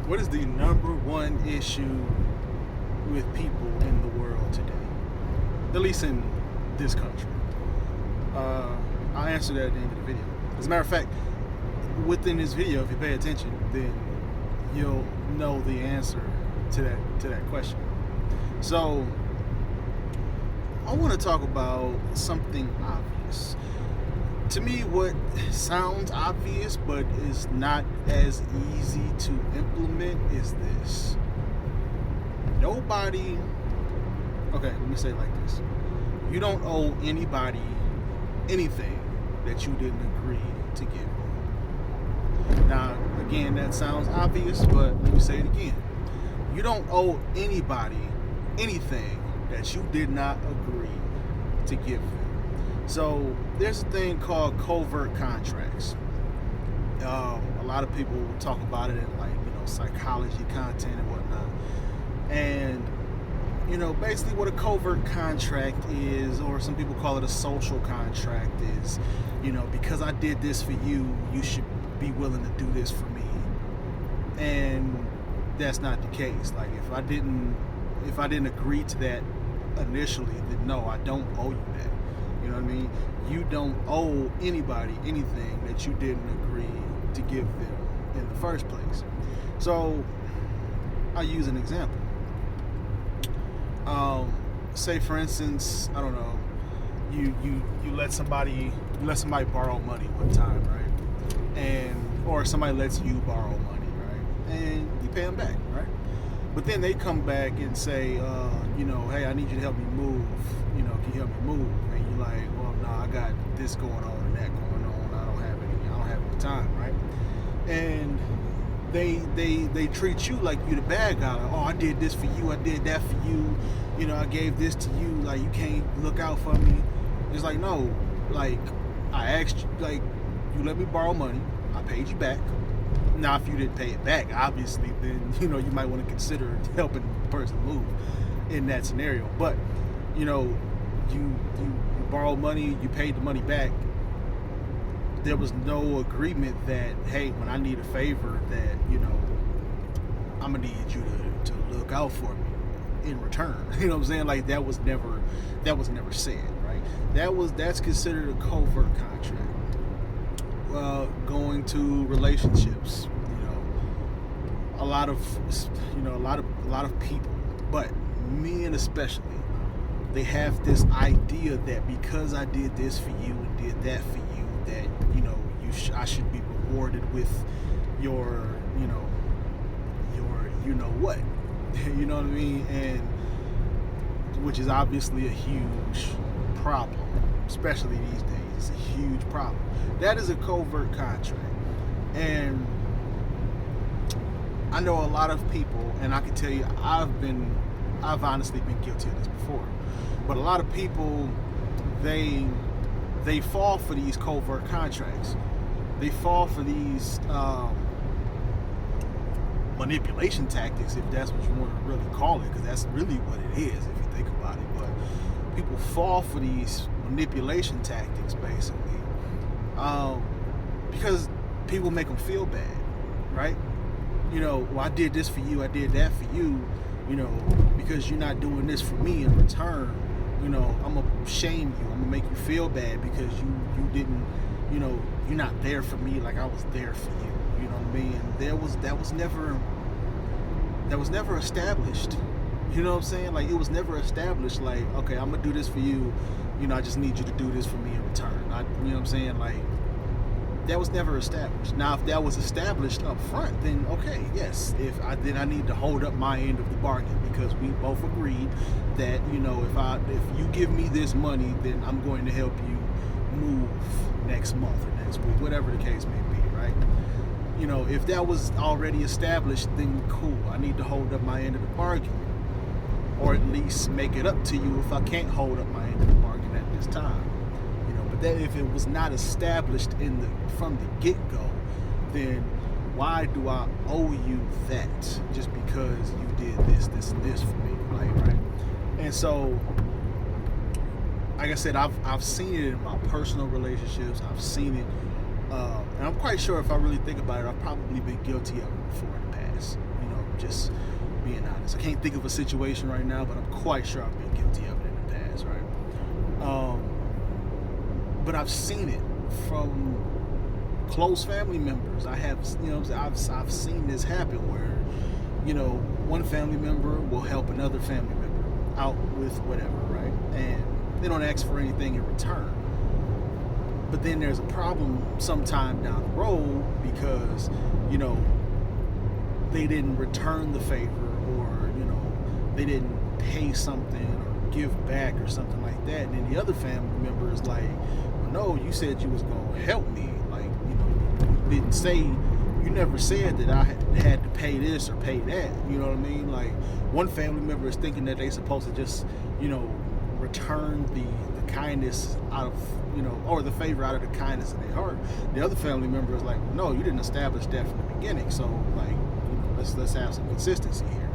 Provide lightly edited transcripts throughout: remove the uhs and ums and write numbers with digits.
What is the number one issue with people in the world today? At least in this country. I'll answer that at the end of the video. As a matter of fact, within this video, if you pay attention, then you'll know the answer to that question. So I want to talk about something obvious. To me, what sounds obvious but is not as easy to implement is this. Okay, let me say it like this. You don't owe anybody anything that you didn't agree to give them. Now, again, that sounds obvious, but let me say it again. You don't owe anybody anything that you did not agree to give them. So there's a thing called covert contracts. A lot of people talk about it in psychology content and whatnot. And basically what a covert contract is, or some people call it a social contract, is because I did this for you, you should be willing to do this for me. And that's not the case. Like if I didn't agree to that initially, then no, I don't owe you that. You know what I mean? You don't owe anybody anything that you didn't agree to give them in the first place. So I'll use an example. Say for instance, I don't know, you let somebody borrow money one time, right? Or somebody lets you borrow money, right? And you pay them back, right? But then they come back and say, hey, I need you to help me move. Can you help me move? And you're like, well, no, I got this going on and that going on. I don't have any time, right? And they treat you like you the bad guy. Like, oh, I did this for you. I did that for you. I gave this to you. Like, you can't look out for me. It's like, no. Like, I asked you. Like, you let me borrow money. I paid you back. Now, if you didn't pay it back, obviously, then you might want to consider helping the person move in that scenario. But you borrowed money. You paid the money back. There was no agreement that, hey, when I need a favor, that I'm gonna need you to look out for me in return. You know what I'm saying? Like that was never said, right? That's considered a covert contract. Going to relationships, a lot of people, but men especially, they have this idea that because I did this for you and did that for you, that I should be rewarded with your what. You know what I mean? And which is obviously a huge problem, especially these days. It's a huge problem. That is a covert contract. And I know a lot of people, and I can tell you I've honestly been guilty of this before, but a lot of people, they fall for these covert contracts. They fall for these manipulation tactics, if that's what you want to really call it, because that's really what it is if you think about it. But people fall for these manipulation tactics basically because people make them feel bad, right? Well, I did this for you, I did that for you, because you're not doing this for me in return. I'm gonna shame you. I'm gonna make you feel bad because you didn't, you're not there for me like I was there for you. You know what I mean? That was never established. You know what I'm saying? Like it was never established. Like, okay, I'm gonna do this for you. I just need you to do this for me in return. You know what I'm saying? Like that was never established. Now, if that was established up front, then okay, yes. Then I need to hold up my end of the bargain because we both agreed that if you give me this money, then I'm going to help you move next month or next week, whatever the case may be, right? If that was already established, then cool. I need to hold up my end of the bargain, or at least make it up to you if I can't hold up my end of the bargain at this time. But that if it was not established from the get-go, then why do I owe you that just because you did this, this, and this for me, right? And so, like I said, I've seen it in my personal relationships. I've seen it, and I'm quite sure if I really think about it, I've probably been guilty of it before in the past. I'm just being honest. I can't think of a situation right now, but I'm quite sure I've been guilty of it in the past, right? But I've seen it from close family members. I have, I've seen this happen where, one family member will help another family member out with whatever, right? And they don't ask for anything in return. But then there's a problem sometime down the road because, they didn't return the favor, or, they didn't pay something or give back or something like that. And then the other family member is like, well, no, you said you was going to help me. Like, didn't say, you never said that I had to pay this or pay that. You know what I mean? Like, one family member is thinking that they're supposed to just, return the kindness out of, or the favor out of the kindness of their heart. The other family member is like, no, you didn't establish that from the beginning. So, like, let's have some consistency here.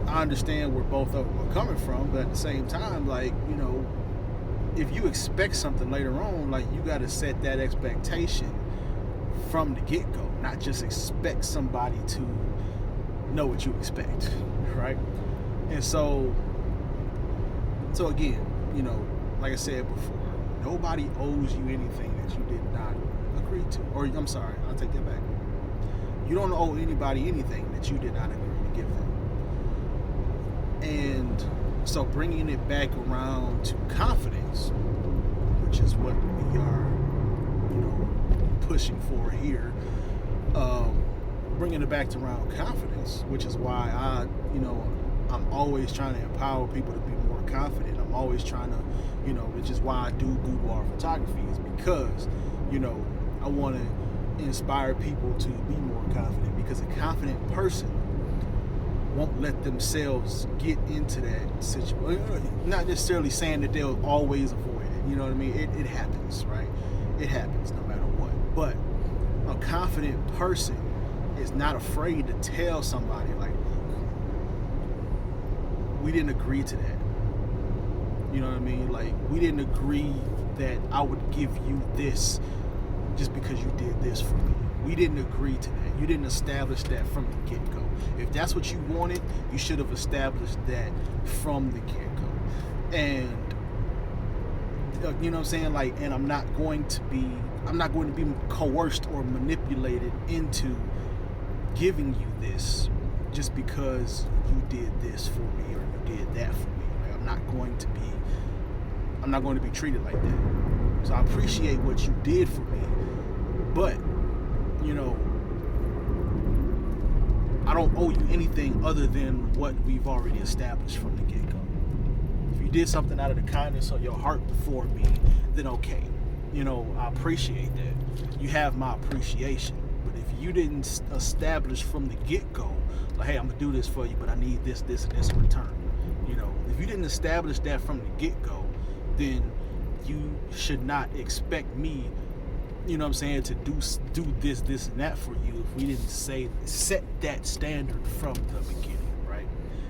I understand where both of them are coming from, but at the same time, like, if you expect something later on, like, you got to set that expectation from the get-go, not just expect somebody to know what you expect, right? And so again, like I said before, nobody owes you anything that you did not agree to. Or, I'm sorry, I'll take that back. You don't owe anybody anything that you did not agree to give them. And so bringing it back around to confidence, which is what we are, pushing for here, bringing it back to around confidence, which is why I'm always trying to empower people to be more confident. I'm always trying to, which is why I do boudoir photography, is because, I want to inspire people to be more confident, because a confident person won't let themselves get into that situation. Not necessarily saying that they'll always avoid it. You know what I mean? It happens, right? It happens no matter what. But a confident person is not afraid to tell somebody, like, we didn't agree to that. You know what I mean? Like, we didn't agree that I would give you this just because you did this for me. We didn't agree to that. You didn't establish that from the get-go. If that's what you wanted, you should have established that from the get-go. And you know what I'm saying? Like, and I'm not going to be coerced or manipulated into giving you this just because you did this for me or you did that for me. Like, I'm not going to be treated like that. So I appreciate what you did for me, but I don't owe you anything other than what we've already established from the get-go. If you did something out of the kindness of your heart before me, then okay. I appreciate that. You have my appreciation. But if you didn't establish from the get-go, like, hey, I'm going to do this for you, but I need this, and this in return. If you didn't establish that from the get-go, then you should not expect me, to do this and that for you if we didn't set that standard from the beginning, right?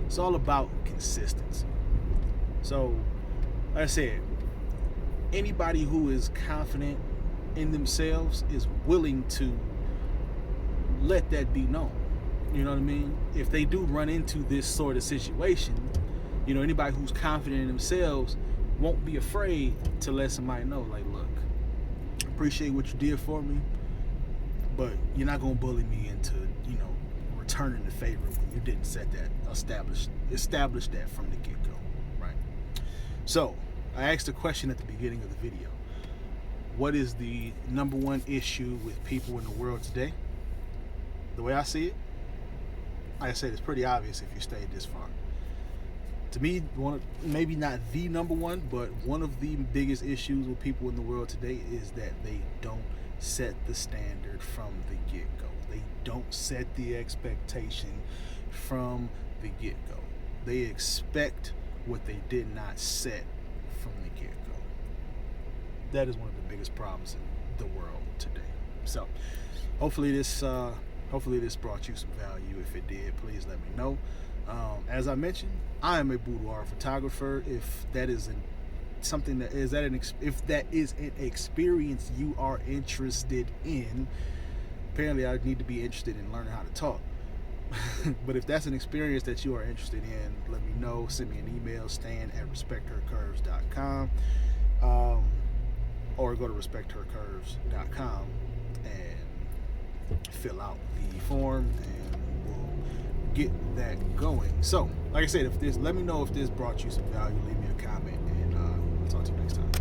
It's all about consistency. So, like I said, anybody who is confident in themselves is willing to let that be known. You know what I mean? If they do run into this sort of situation, anybody who's confident in themselves won't be afraid to let somebody know, like, look, appreciate what you did for me, but you're not going to bully me into, returning the favor when you didn't establish that from the get-go, right? So, I asked a question at the beginning of the video. What is the number one issue with people in the world today? The way I see it, like I said, it's pretty obvious if you stayed this far. To me, maybe not the number one, but one of the biggest issues with people in the world today is that they don't set the standard from the get-go. They don't set the expectation from the get-go. They expect what they did not set from the get-go. That is one of the biggest problems in the world today. So, hopefully this brought you some value. If it did, please let me know. As I mentioned, I am a boudoir photographer. If that is an experience you are interested in, apparently I need to be interested in learning how to talk. But if that's an experience that you are interested in, let me know. Send me an email, stan@respecthercurves.com, or go to respecthercurves.com and fill out the form, and we'll get that going. So, like I said, let me know if this brought you some value. Leave me a comment, and I'll talk to you next time.